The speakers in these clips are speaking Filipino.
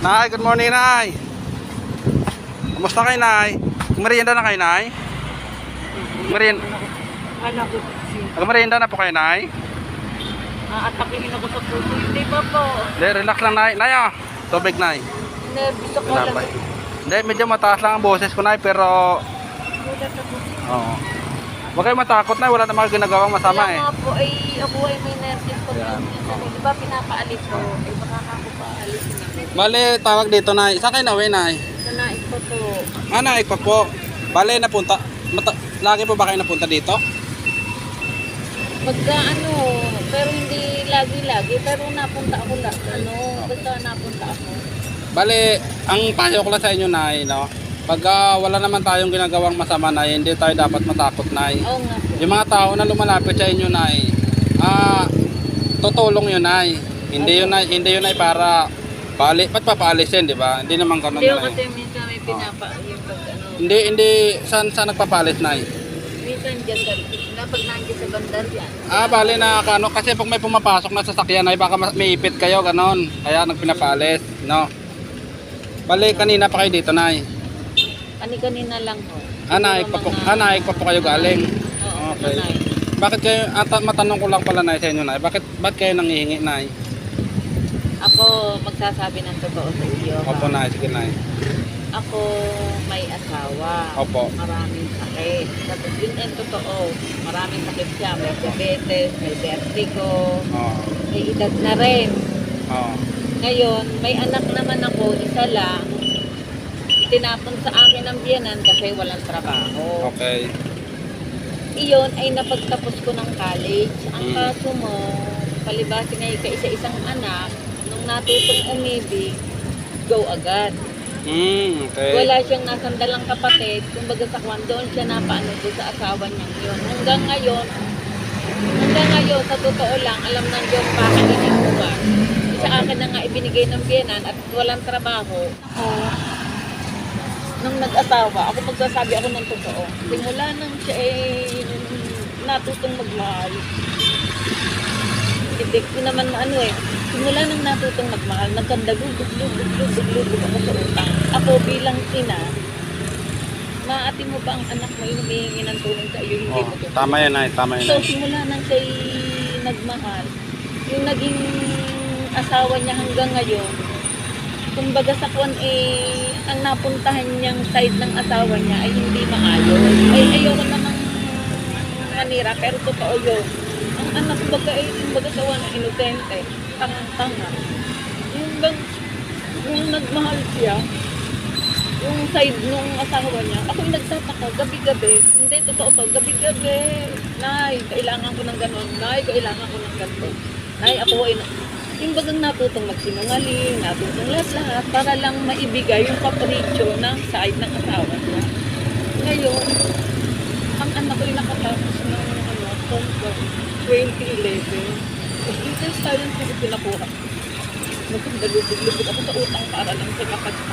Nay, good morning, Nay. Kumusta kayo, Nay? Merienda na kayo, Nay? Anak ko, Merienda na po kayo, Nay? atakihin ako sa puso. Hindi ba po? Hindi, relax lang, Nay. Nay, oh. Tubig, Nay. Nervous ako lang. Tinapay. Hindi, medyo mataas lang ang boses ko, Nay, pero... Gulat ako. Oo. Huwag kayo matakot, Nay. Wala namang ginagawang masama, Kaya eh. nga po, ako ay may nervous ko. Yan. Di ba pinapaalis ko? Eh baka ako paalis na. Bale, tawag dito, Nay. Saan kayo nawin, Nay? Sa nais ko to. Nay, pa po. Bale, napunta. Lagi po ba kayo napunta dito? Magka pero hindi lagi-lagi. Pero napunta ako lang. Basta napunta ako. Bale, ang payo ko lang sa inyo, Nay, no? Pag wala naman tayong ginagawang masama, Nay, hindi tayo dapat matakot, Nay. Oo nga po. Yung mga tao na lumalapit sa inyo, Nay, tutulong yun, Nay. Hindi yun, Nay, para ba't papaalisin, di ba? Hindi naman ganun, Hindi ko Nay. kasi minsan may yung pag Hindi, saan nagpapaalis, Nay? Minsan dyan pag nandiyan sa bandar yan. Bale na ano, kasi pag may pumapasok na sasakyan, Nay, baka may ipit kayo, ganon. Kaya nagpinapaalis, no? Bale, kanina pa kayo dito, Nay. Kanina lang po. Naik pa po kayo galing. Oo, Okay. nanay. Bakit kayo, matanong ko lang pala, Nay, sa inyo, Nay, bakit kayo nangihingi, Nay? Ako magsasabi ng totoo sa iyo. Opo, Nay, sige, Nay. Ako may asawa. Opo. Maraming sakit. Tapos yun ang totoo. Maraming sakit siya. May diabetes, may vertigo, Oo. may edad na rin. Oo. Ngayon, may anak naman ako, isa lang. Tinapon sa akin ang biyanan kasi walang trabaho. Okay. Iyon ay napagtapos ko ng college. Ang Mm. kaso mo, palibasi ngayon kaisa-isang anak, nung natutong umibig, go agad. Okay. Wala siyang nasandalang kapatid, kumbaga sa kwan, doon siya napaano doon sa asawa niya yun. Hanggang ngayon, sa totoo lang, alam ng Diyos pakainin ko ba. Sa akin na nga ibinigay ng biyenan at walang trabaho. Ako, nung nag-asawa, ako magsasabi ako ng totoo. Simula nang siya natutong magmahal. Hindi ko naman simula nang natutong magmahal, nagkandagulog-lugog ako sa utang. Ako bilang ina, maati mo ba ang anak mo yung humihingi ng tulong sa iyo, hindi mo tulong? Tama yan, Nay. Tama yan, So, Nay. simula nang siya'y nagmahal, yung naging asawa niya hanggang ngayon, kumbaga sa kwan ang napuntahan niyang side ng asawa niya ay hindi maayos. Ay, ayoko namang manira, pero totoo yun. Ang anak kumbaga sa wan, inutente, tanga-tanga. Yung nagmahal siya, yung side nung asawa niya, ako'y nagtataka, gabi-gabi, hindi, totoo to, gabi-gabi, Nay, kailangan ko ng gano'n, Nay, kailangan ko ng ganito. Nay, ako ay, yung bagang natutong magsinungaling, natutong lahat-lahat, para lang maibigay yung kapritsyo ng side ng asawa niya. Ngayon, ang anak ko'y nakatapos ng Hong Kong, 2011. Details tayo ng pinakuha. Nagkandalubog-lubog ako sa utang para lang sa kapatid.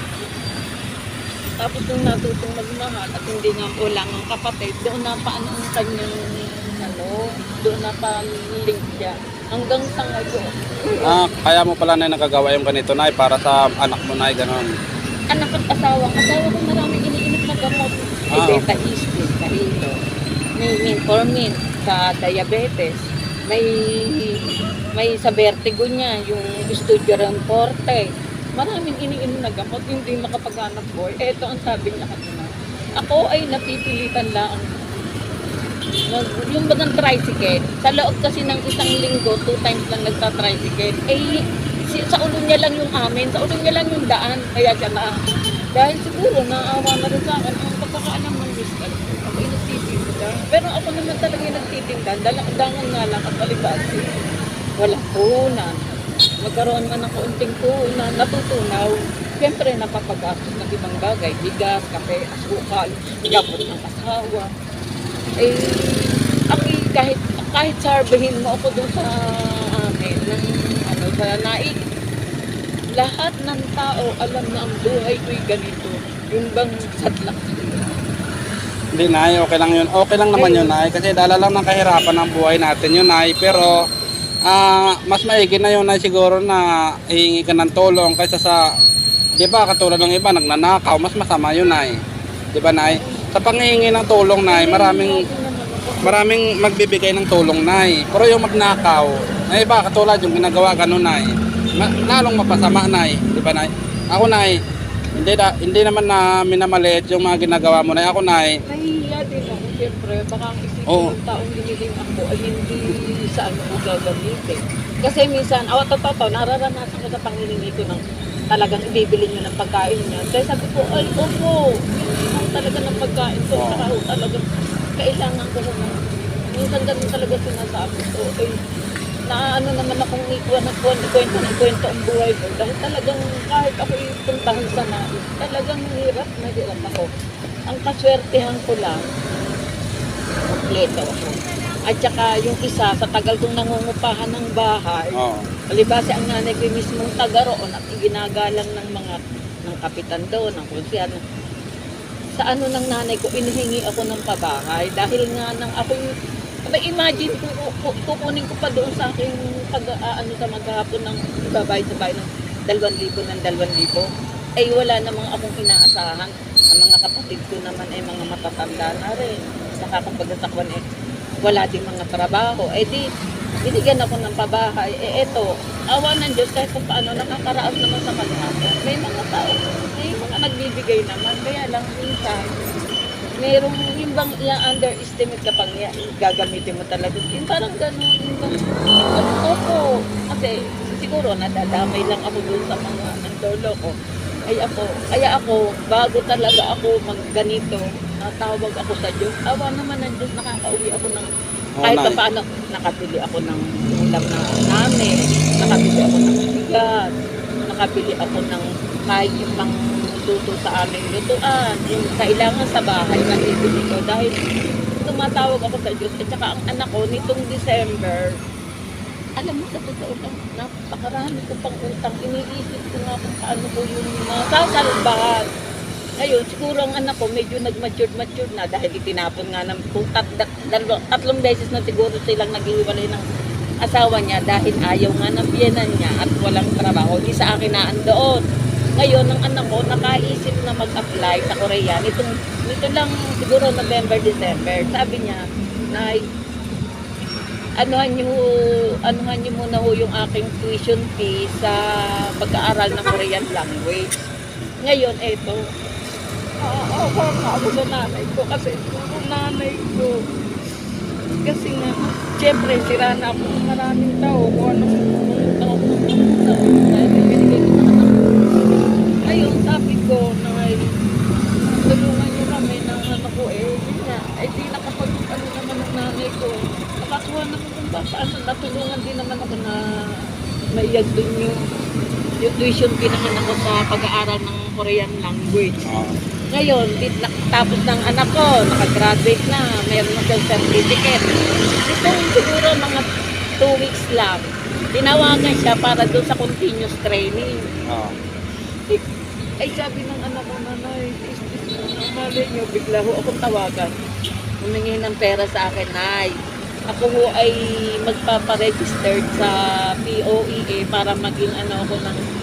Tapos nung natutong magmahal at hindi nga wala ng kapatid, doon na paano ang kanyang doon na pa-link siya. Hanggang sa ngayon. Kaya mo pala, Nay, nagagawa yung ganito, Nay, para sa anak mo, Nay, ganon. Anak at asawa ko maraming iniinit na gamot. May beta istin, kahito. May metformin sa diabetes. May sa vertigo niya, yung Studium Forte. Maraming iniinom na gamot, hindi makapag-anak boy. Eto ang sabi niya kanina. Ako ay napipilitan lang. Yung bagang tricycle, sa loob kasi ng isang linggo, 2 times lang nagta-tricycle. Sa ulo niya lang yung amin, sa ulo niya lang yung daan. Kaya siya na, dahil siguro naawa na rin sa akin, ang pagkakaalam ng biskan, ako ay nagtitinda. Pero ako naman talaga yung nagtitinda, dangan nga lang at palibasi. Walang puhunan. Magkaroon man ng kaunting puhunan, natutunaw. Siyempre, napapagastos ng ibang bagay, bigas, kape, asukal, gamot ng asawa. Kahit sarbihin mo ako doon sa amin, sa naik, lahat ng tao alam na ang buhay ko'y ganito. Yung bang sadlak. Hindi, Nay, okay lang yun. Okay lang naman yun, Nay, kasi dala lang ng kahirapan ng buhay natin yun, Nay. Pero, mas maigi na yun, Nay, siguro na hihingi ka ng tulong kaysa sa Di ba, katulad ng iba, nagnanakaw, mas masama yun, Nay. Di ba, Nay? Sa panghihingi ng tulong, Nay, maraming magbibigay ng tulong, Nay. Pero yung magnakaw, ay iba, katulad yung ginagawa ganun, Nay. Lalong mapasama, Nay. Di ba, Nay? Ako, Nay, hindi naman na minamaliit yung mga ginagawa mo, Nay. Ako, Nay, Nahihiya din ako, siyempre. Baka ang isipin Oo. ng taong hiniling ako ay hindi sa ano ko gagamitin. Kasi minsan, totoo, nararanasan ko sa panghihingi ko ng talagang ibibili niyo ng pagkain niya. Kaya sabi ko, ay, opo, yun ang talaga ng pagkain ko. Saka talagang kailangan ko naman. Minsan ganun talaga sinasabi ko. Eh, naano naman akong ikwento ang buhay ko. Dahil talagang kahit ako ipuntahan sa nais, talagang hirap na hirap ako. Ang kaswertehan ko lang, kompleto ako. At saka yung isa, sa tagal kong nangungupahan ng bahay, oh, palibasa ang nanay ko mismong taga roon at ginagalang ng mga ng kapitan doon, ng konsyal. Sa ano ng nanay ko, inihingi ako ng pabahay dahil nga nang ako may imagine ko, kukunin ko pa doon sa aking ano sa maghapon ng babayad sa bahay ng 2,000 ng 2,000. Ay wala namang akong inaasahan. Ang mga kapatid ko naman ay mga matatanda na rin. Saka kung pagkasakwan wala din mga trabaho. Di, binigyan ako ng pabahay. Eto, awa ng Diyos kahit kung paano nakakaraos naman sa maghapon. May mga tao, may mga nagbibigay naman. Kaya lang minsan, merong yung bang i-underestimate kapag gagamitin mo talaga. Yung parang ganun, yung bang, opo. Kasi siguro nadadamay lang ako doon sa mga nandolo ko. Kaya ako, bago talaga ako magganito, natawag ako sa Diyos. Awa naman ng Diyos, nakakauwi ako ng kahit pa paano, nakabili ako ng ulam na namin, nakabili ako ng bigas, nakabili ako ng kahit yung pang luto sa aming lutuan, yung kailangan sa bahay, nabibili ko dahil tumatawag ako sa Diyos. At saka ang anak ko, nitong December, alam mo, sa totoo lang, napakarami ko pang utang. Iniisip ko nga kung paano ko yung masasalbahan. Ngayon, siguro ang anak ko medyo nag-mature na dahil itinapon nga ng tatlong beses na siguro silang naghiwalay ng asawa niya dahil ayaw nga ng biyenan niya at walang trabaho. Di sa akin na andoon. Ngayon, ang anak ko nakaisip na mag-apply sa Korea. Nito lang siguro November, December. Sabi niya, Nay, anuhan niyo muna ho yung aking tuition fee sa pag-aaral ng Korean language. Ngayon, eto, ako sa nanay ko kasi yung nanay ko. Kasi nga, siyempre, sira na ako ng maraming tao kung anong tao dahil binigay ko na anak ko. Ngayon, sabi ko, Nay, tulungan niyo kami ng anak ko yun nga, di nakapag naman ng nanay ko. Nakakuha naman kung paano, natulungan din naman ako na maiyag din yung tuition fee ng anak ko sa pag-aaral ng Korean language. Ngayon, tapos ng anak ko, nakagraduate na, mayroon na siyang certificate. Itong siguro mga 2 weeks lang, tinawagan siya para doon sa continuous training. Ay sabi ng anak ko, Nanay, mali niyo, bigla ho akong tawagan. Humingi ng pera sa akin, Nay. Ako ho ay magpaparegistered sa POEA para maging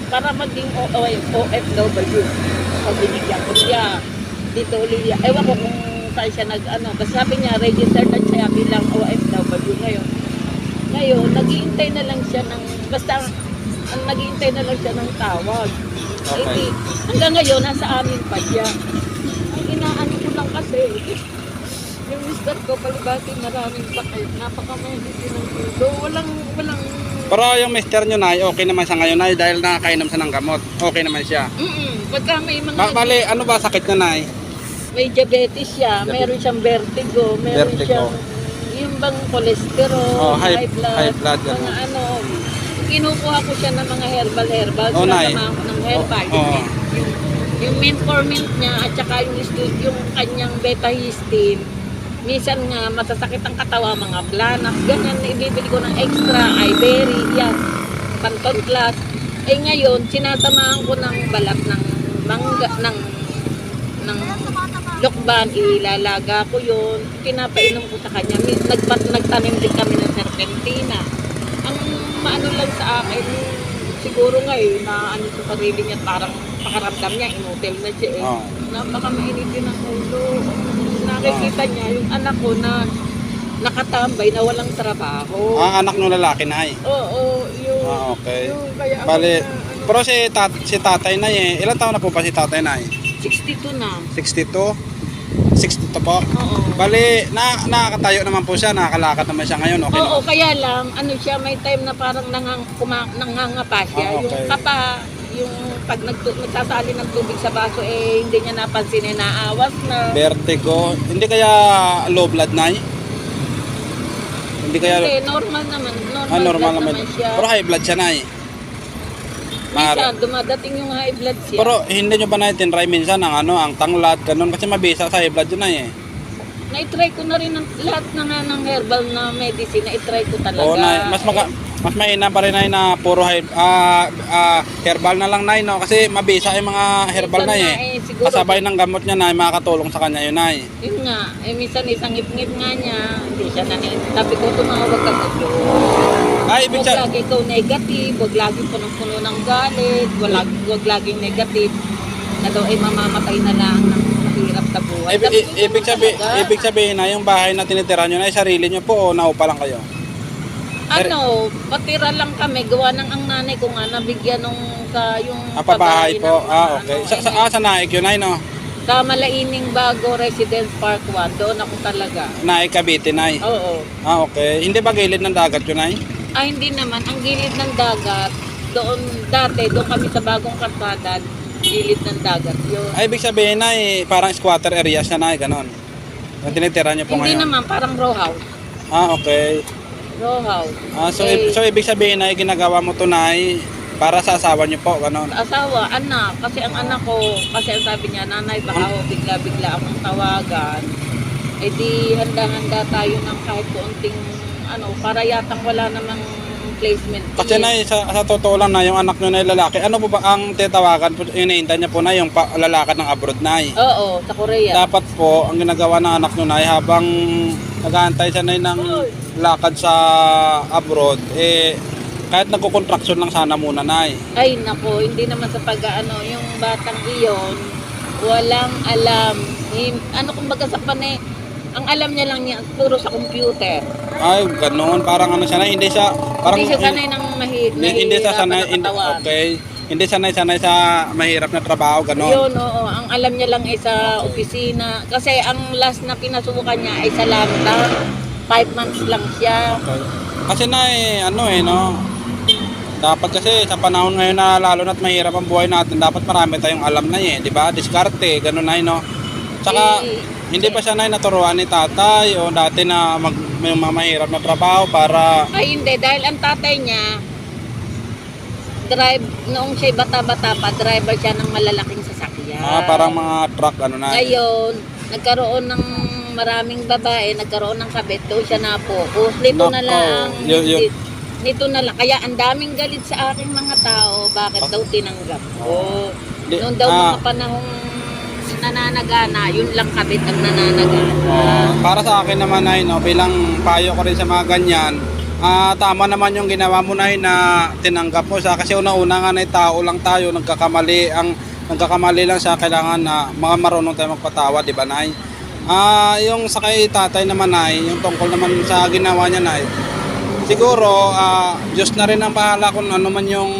para maging OFW. So, binigyan ko siya. Dito ulit, ewan ko kung saan siya kasi sabi niya, registered na siya bilang OFW ngayon. Ngayon, naghihintay na lang siya naghihintay na lang siya ng tawag. Okay. Hanggang ngayon, nasa amin pa siya. Ang inaano ko lang kasi, yung mister ko, palibati maraming sakit. Napakamahigit ng tulo. Walang... Pero yung mister nyo, Nay, okay naman siya ngayon, Nay, dahil nakakainom siya ng gamot. Okay naman siya. Pagka may mga... Bali, ano ba sakit niya, Nay? May diabetes siya, meron siyang vertigo, meron siyang yung bang cholesterol, high blood, mga kinukuha ko siya ng mga herbal, sinasamahan ko ng herbal. Yung metformin niya at saka yung kanyang beta-histine, minsan nga masasakit ang katawa, mga planak, ganyan, ibibili ko ng extra, iberry, yan, Panton Plus. Ngayon, sinasamahan ko ng balat ng mangga, ng lokban, ilalaga ko yun, pinapainom ko sa kanya. Nagtanim din kami ng serpentina. Ang maano lang sa akin, siguro ngayon, na sa sarili niya, parang pakaramdam niya, inutil na siya eh. Oo. Napaka mainit din ang ulo. Nakikita niya yung anak ko na nakatambay na walang trabaho. Anak ng lalaki na Oo, yung... okay. Yung kaya ako Bali, na, ano, pero si tatay na ilan taon na po pa si tatay na 62 na. 62? 62 po? Oo. Bali, nakakatayo naman po siya, nakakalakad naman siya ngayon, okay Oo, na? kaya lang, ano siya, may time na parang nangangapa siya. Okay. Yung kapa, yung pag nagsasali ng tubig sa baso, eh, hindi niya napansin, eh, naawas na. Vertigo. Hindi kaya low blood na Hindi kaya... Hindi, normal naman. Normal, normal blood naman. naman siya. Pero high blood siya na Minsan, dumadating yung high blood siya. Pero hindi nyo ba natin try minsan ang tanglad, ganun, kasi mabisa sa high blood yun Na-try ko na rin lahat ng herbal na medicine, na-try ko talaga. Oo, mas mainam pa rin na puro herbal na lang no? Kasi mabisa yung mga herbal na siguro, kasabay ng gamot niya makakatulong sa kanya yun Yun nga, minsan isang ngip-ngip nga niya, hindi siya sabi ko, tumawag ka gusto. ibig Huwag lagi ikaw negative, huwag lagi punong-puno ng galit, huwag laging negative, na daw ay mamamatay na lang ng mahirap na buhay. ibig sabihin na yung bahay na tinitira nyo na sarili nyo po o naupa lang kayo? Patira lang kami, gawa ng ang nanay ko nga, nabigyan nung yung Pabahay po, ng, okay. Sa Naik yun sa Malaining Bago Residence Park 1, doon ako talaga. Naik Cavite Oo. Okay. Hindi ba gilid ng dagat yun Hindi naman. Ang gilid ng dagat, doon kami sa bagong kalsada, gilid ng dagat yun. Ibig sabihin parang squatter areas na ganon. Yung tinitira nyo po Hindi ngayon. naman, parang row house. Okay. Row house. So ibig sabihin ginagawa mo to para sa asawa nyo po, ganon. Asawa, anak. Kasi ang anak ko, kasi ang sabi niya, nanay, baka bigla-bigla akong tawagan. Eh di handa-handa tayo ng kahit konting, para yatang wala namang placement. Kasi sa totoo lang yung anak nyo lalaki, ano po ba ang titawagan po, iniinda niya po yung lalakad ng abroad Oo, sa Korea. Dapat po, ang ginagawa ng anak nyo habang nag-aantay siya ng lakad sa abroad, kahit nagko-contraction lang sana muna Ay nako, hindi naman sa yung batang iyon, walang alam. Kumbaga sa ang alam niya lang niya, puro sa computer. Ay, ganoon. Parang siya hindi siya... Parang, hindi siya sanay ng hindi siya sanay, okay. Hindi sanay sa mahirap na trabaho, ganoon. Yun, oo. Ang alam niya lang ay sa opisina. Kasi ang last na pinasukan niya ay sa lanta. 5 months lang siya. Okay. Kasi dapat kasi sa panahon ngayon na lalo na't mahirap ang buhay natin, dapat marami tayong alam di ba? Diskarte, gano'n Tsaka, hindi pa siya naturuan ni tatay o dati na may mahirap na trabaho para... Ay hindi, dahil ang tatay niya, noong siya'y bata-bata pa, driver siya ng malalaking sasakyan. Parang mga truck, Ngayon, nagkaroon ng maraming babae, nagkaroon ng kabit, doon siya na-focus. Nito na lang. Nito na lang. Kaya ang daming galit sa aking mga tao, bakit daw tinanggap ko. Noon daw mga panahong nananagana, yun lang kabit ang nananagana. Para sa akin naman bilang payo ko rin sa mga ganyan, tama naman yung ginawa mo na tinanggap mo siya kasi una-una nga tao lang tayo, nagkakamali lang siya, kailangan na mga marunong tayo magpatawa, di ba yung sa kay tatay naman yung tungkol naman sa ginawa niya siguro Diyos na rin ang bahala kung ano man yung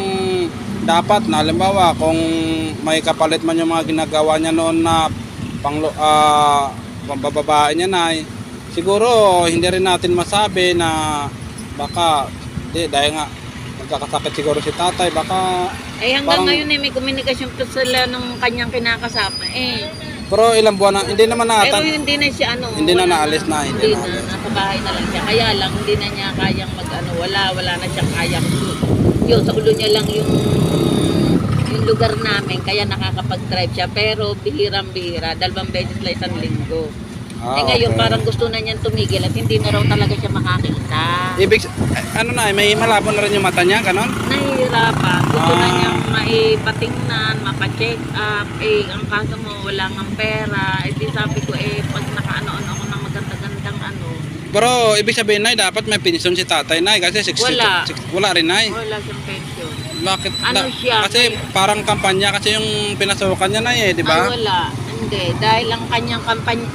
dapat na halimbawa kung may kapalit man yung mga ginagawa niya noon na pambababae niya siguro hindi rin natin masabi na baka dahil nga magkakasakit siguro si tatay baka hanggang ngayon may komunikasyon pa sila ng kanyang kinakasama pero ilang buwan na hindi naman pero hindi na siya hindi na naalis hindi na nasa bahay na lang siya kaya lang hindi na niya kayang wala na siyang kayang yun sa ulo niya lang yung lugar namin kaya nakakapag-drive siya pero bihirang-bihira 2 beses lang isang linggo ngayon okay. Parang gusto na niyang tumigil at hindi na raw talaga siya makakita ibig may malabo na rin yung mata niya ganon? Nahihirapan gusto na niyang maipatingnan mapacheck up ang kaso mo wala ng pera di sabi ko pag nakaanoon ako ng maganda-gandang Pero ibig sabihin nay, dapat may pensyon si tatay nay kasi Wala. wala rin nay. Wala siyang pension. Bakit? Ano siya? Kasi parang kampanya kasi yung pinasukan niya nay di Ay, ba? wala. Hindi. Dahil ang kanyang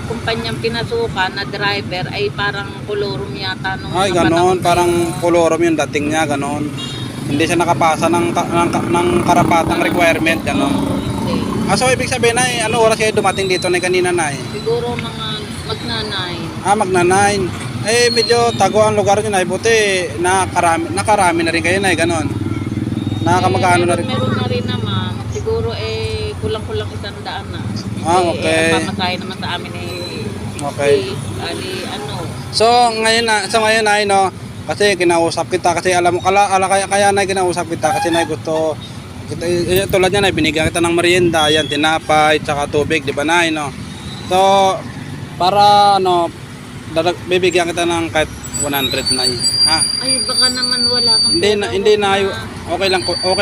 kumpanyang pinasukan na driver ay parang kolorum yata nung Ay, mga ganon. panahon Parang yun. kolorum yung dating niya, ganon. Hindi siya nakapasa ng karapatang requirement, ganon. Hindi. So ibig sabihin ay, ano oras kayo dumating dito na kanina na Siguro mga magnanay. magna-9. Eh, medyo tago ang lugar nyo na, buti nakarami na rin kayo na, ganon. Nakakamagano na rin. Meron na rin naman. Siguro kulang-kulang 100 na. Okay. Ang pamatay naman sa amin Okay. ano. So ngayon ay no, kasi kinausap kita kasi alam mo kaya na kinausap kita kasi na gusto tulad niya na binigyan kita ng merienda, yan tinapay, tsaka tubig, di ba na no. So para ano bibigyan kita ng kahit 100 na ha. Ay, baka naman wala kang Hindi na okay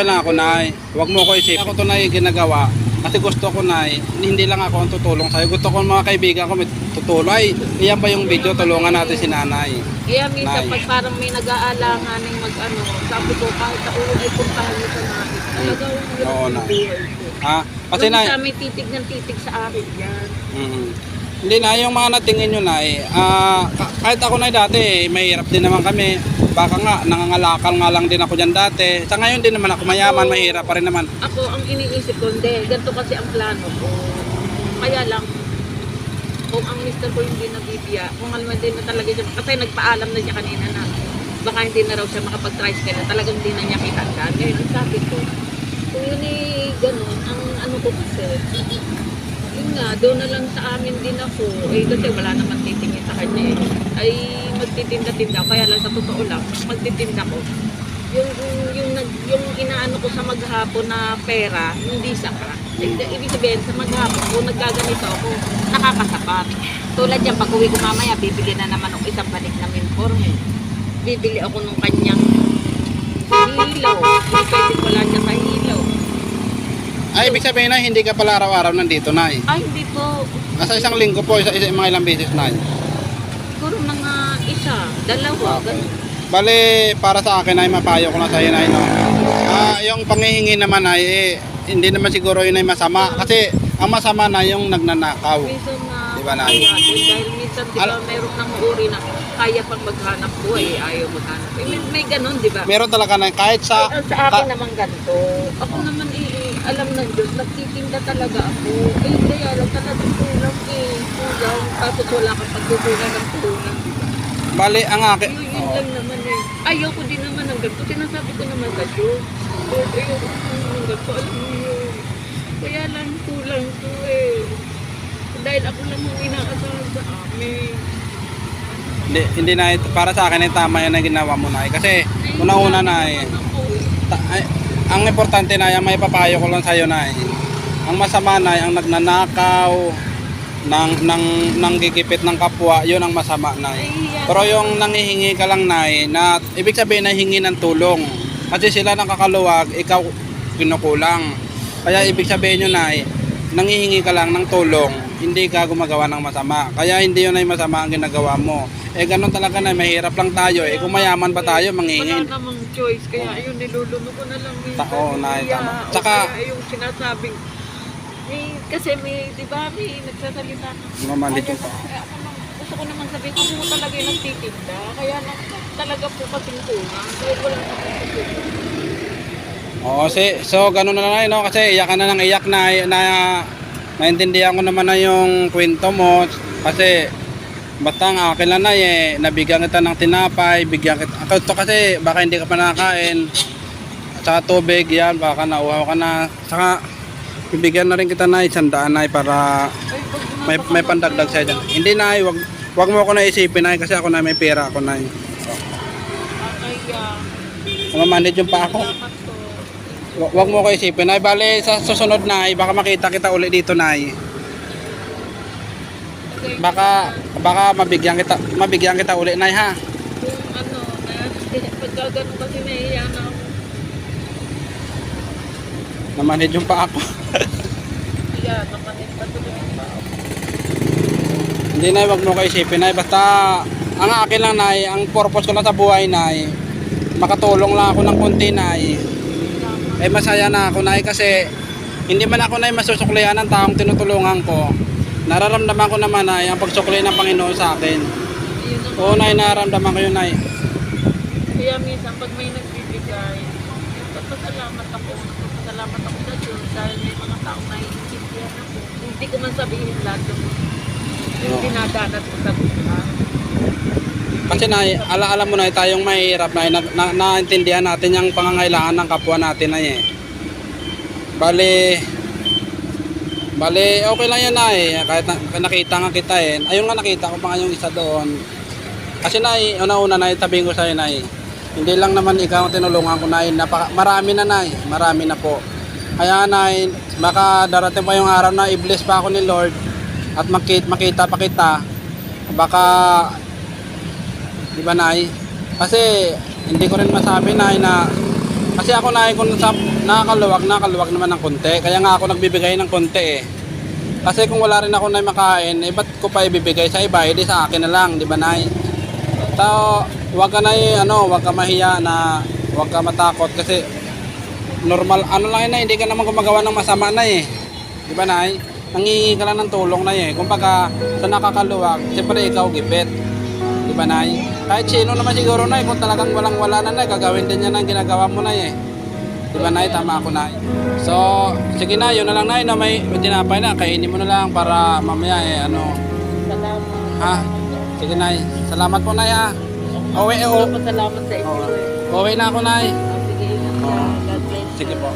lang ako na. Huwag mo ko isip. Ako to na ginagawa kasi gusto ko na hindi lang ako ang tutulong sa'yo. Gusto ko mga kaibigan ko may tutulong. Ay, iyan pa yung video, tulungan natin si nanay. Kaya minsan Nay. pag parang may nag-aalangan ng mag-ano, sabi ko kahit ako ay puntahan niyo sa namin. Talagang hirap Oo, ng Nay. buhay ko. Ha? Kasi Kasi na may titig ng titig sa akin yan. hindi na yung mga natingin nyo na kahit ako na dati mahirap din naman kami. Baka nga nangangalakal nga lang din ako dyan dati. Sa ngayon din naman ako mayaman, mahirap pa rin naman. Ako, ang iniisip ko, hindi, ganito kasi ang plano ko. Kaya lang, kung ang mister ko hindi nabibiya, kung alam din na talaga siya, kasi nagpaalam na siya kanina na baka hindi na raw siya makapag-tricycle na talagang hindi na niya kitandaan. Ngayon, ang sabi ko, kung yun ganun, ang ano ko kasi, yun nga, doon na lang sa amin din ako. Kasi wala naman titingin sa kanya ay magtitinda-tinda. Kaya lang sa totoo lang, magtitinda ko. Yung inaano ko sa maghapon na pera, hindi sapat. Ibig sabihin, sa maghapon, kung nagkaganito ako, nakakasapat. Tulad yan, pag uwi ko mamaya, bibili na naman ako isang balik na minforme. Bibili ako nung kanyang hilaw. Yung pwede ko lang siya sa hilaw. Ay, ibig sabihin na hindi ka pala araw-araw nandito na Ay, hindi po. Sa isang linggo po, mga ilang beses na Siguro mga dalawa, ganun. Bale, para sa akin ay mapayo ko lang sa iyo na yung panghihingi naman ay hindi naman siguro yun ay masama kasi ang masama na yung nagnanakaw. Minsan na Di ba, Nay? kaya din, dahil minsan di ba meron ng uri na kaya pang maghanap buhay, ayaw maghanap. May ganun, di ba? Meron talaga na kahit sa Sa akin naman ganito. Ako naman alam ng Diyos, nagtitinda talaga ako. Kaya lang talagang kulang kulang. Tapos wala kang pagkukulang ng kulang. bale ang akin. Yun lang naman Ayoko din naman ng ganito. Sinasabi ko naman sa Diyos. Ayoko ng ganito. Alam mo yun. Kaya lang kulang ko Dahil ako lang ang inaasahan sa amin. Hindi na para sa akin ay tama yan na ginawa mo na kasi una-una na ang importante na may papayo ko lang sa iyo na ang masama na ang nagnanakaw nang gigipit ng kapwa, yun ang masama na pero yung nanghihingi ka lang na ibig sabihin na hingi ng tulong kasi sila nakakaluwag, ikaw kinukulang kaya ibig sabihin yun na nanghihingi ka lang ng tulong, hindi ka gumagawa ng masama kaya hindi yun ay masama ang ginagawa mo ganun talaga na mahirap lang tayo kung mayaman pa tayo manghihingi Wala namang choice, kaya ayun niluluno ko na lang minsan. Oo, Nay, tama. O Tsaka- kaya yung sinasabing kasi di ba may nagsasalita na Mamalit Ayaw yung ko, ako lang, gusto ko naman sabihin kasi mo talaga yung nagtitinda kaya lang talaga po kasing kulang kaya wala Oo, so ganun na lang no kasi iyak ka na ng iyak na naintindihan ko naman na yung kwento mo kasi basta ang akin lang na nabigyan kita ng tinapay, bigyan kita ito kasi baka hindi ka pa nakakain saka tubig yan, baka nauhaw ka na saka bibigyan na rin kita na 100 na para may pandagdag sa dyan hindi na wag mo ako na isipin na kasi ako na may pera ako na kaya mamanid yung pa ako wag mo ko isipin ay bale sa susunod na baka makita kita uli dito na baka mabigyan kita uli na ha kung ano pagka ganun kasi naiiyak na ako namanid yung pa ako kaya naman patuloy pa ako hindi na wag mo ko isipin ay basta Ang akin lang, Nay, ang purpose ko lang sa buhay, Nay, makatulong lang ako ng konti, Nay. Eh, masaya na ako, Nay, kasi hindi man ako, Nay, masusuklihan ng taong tinutulungan ko. Nararamdaman ko naman, Nay, ang pagsukli ng Panginoon sa akin. Yun ang Oo, Nay, nararamdaman ko yun, Nay. kaya minsan pag may nagbibigay, nagpapasalamat ako sa Diyos dahil may mga taong naiintindihan ako. Hindi ko man sabihin lahat yung dinadanas ko sa buhay. Kasi, Nay, alam mo, Nay, tayong mahirap, Nay, naintindihan natin yung pangangailangan ng kapwa natin, Nay, eh. Bali, okay lang yan, Nay. Kahit nakita nga kita, eh. Ayun nga, nakita ko pa nga yung isa doon. Kasi, Nay, una-una, Nay, sabihin ko sa'yo, Nay, hindi lang naman ikaw ang tinulungan ko, Nay. Marami na, Nay. Marami na po. Kaya, Nay, baka darating pa yung araw na i-bless pa ako ni Lord at makita pa kita. Baka, di ba, Nay? Kasi, hindi ko rin masabi, Nay, na kasi ako, Nay, kung nakaluwag naman ng konti. Kaya nga ako nagbibigay ng konti, eh. Kasi kung wala rin ako, Nay, makain, eh, ba't ko pa ibibigay sa iba? Hindi sa akin na lang, di ba, Nay? So, wag ka, Nay, wag ka mahiya na, wag ka matakot kasi normal, lang yun, Nay, hindi ka naman gumagawa ng masama, Nay, eh. Di ba, Nay? Nangingi ka lang ng tulong, Nay, eh. Kumbaga, sa nakakaluwag, siyempre ikaw gipit. Di ba, Nay? Kahit sino naman siguro, Nay, kung talagang walang-wala na, Nay, gagawin din niya ng ginagawa mo, Nay, eh. Di ba, Nay? Tama ako, Nay. So, sige, Nay, yun na lang, Nay, na may tinapay na, kainin mo na lang para mamaya, Salamat. ha? Sige, Nay. Salamat po, Nay, ha? Salamat sa inyo. Uwi na ako, Nay. Sige, ingat ka. God bless you. Sige po.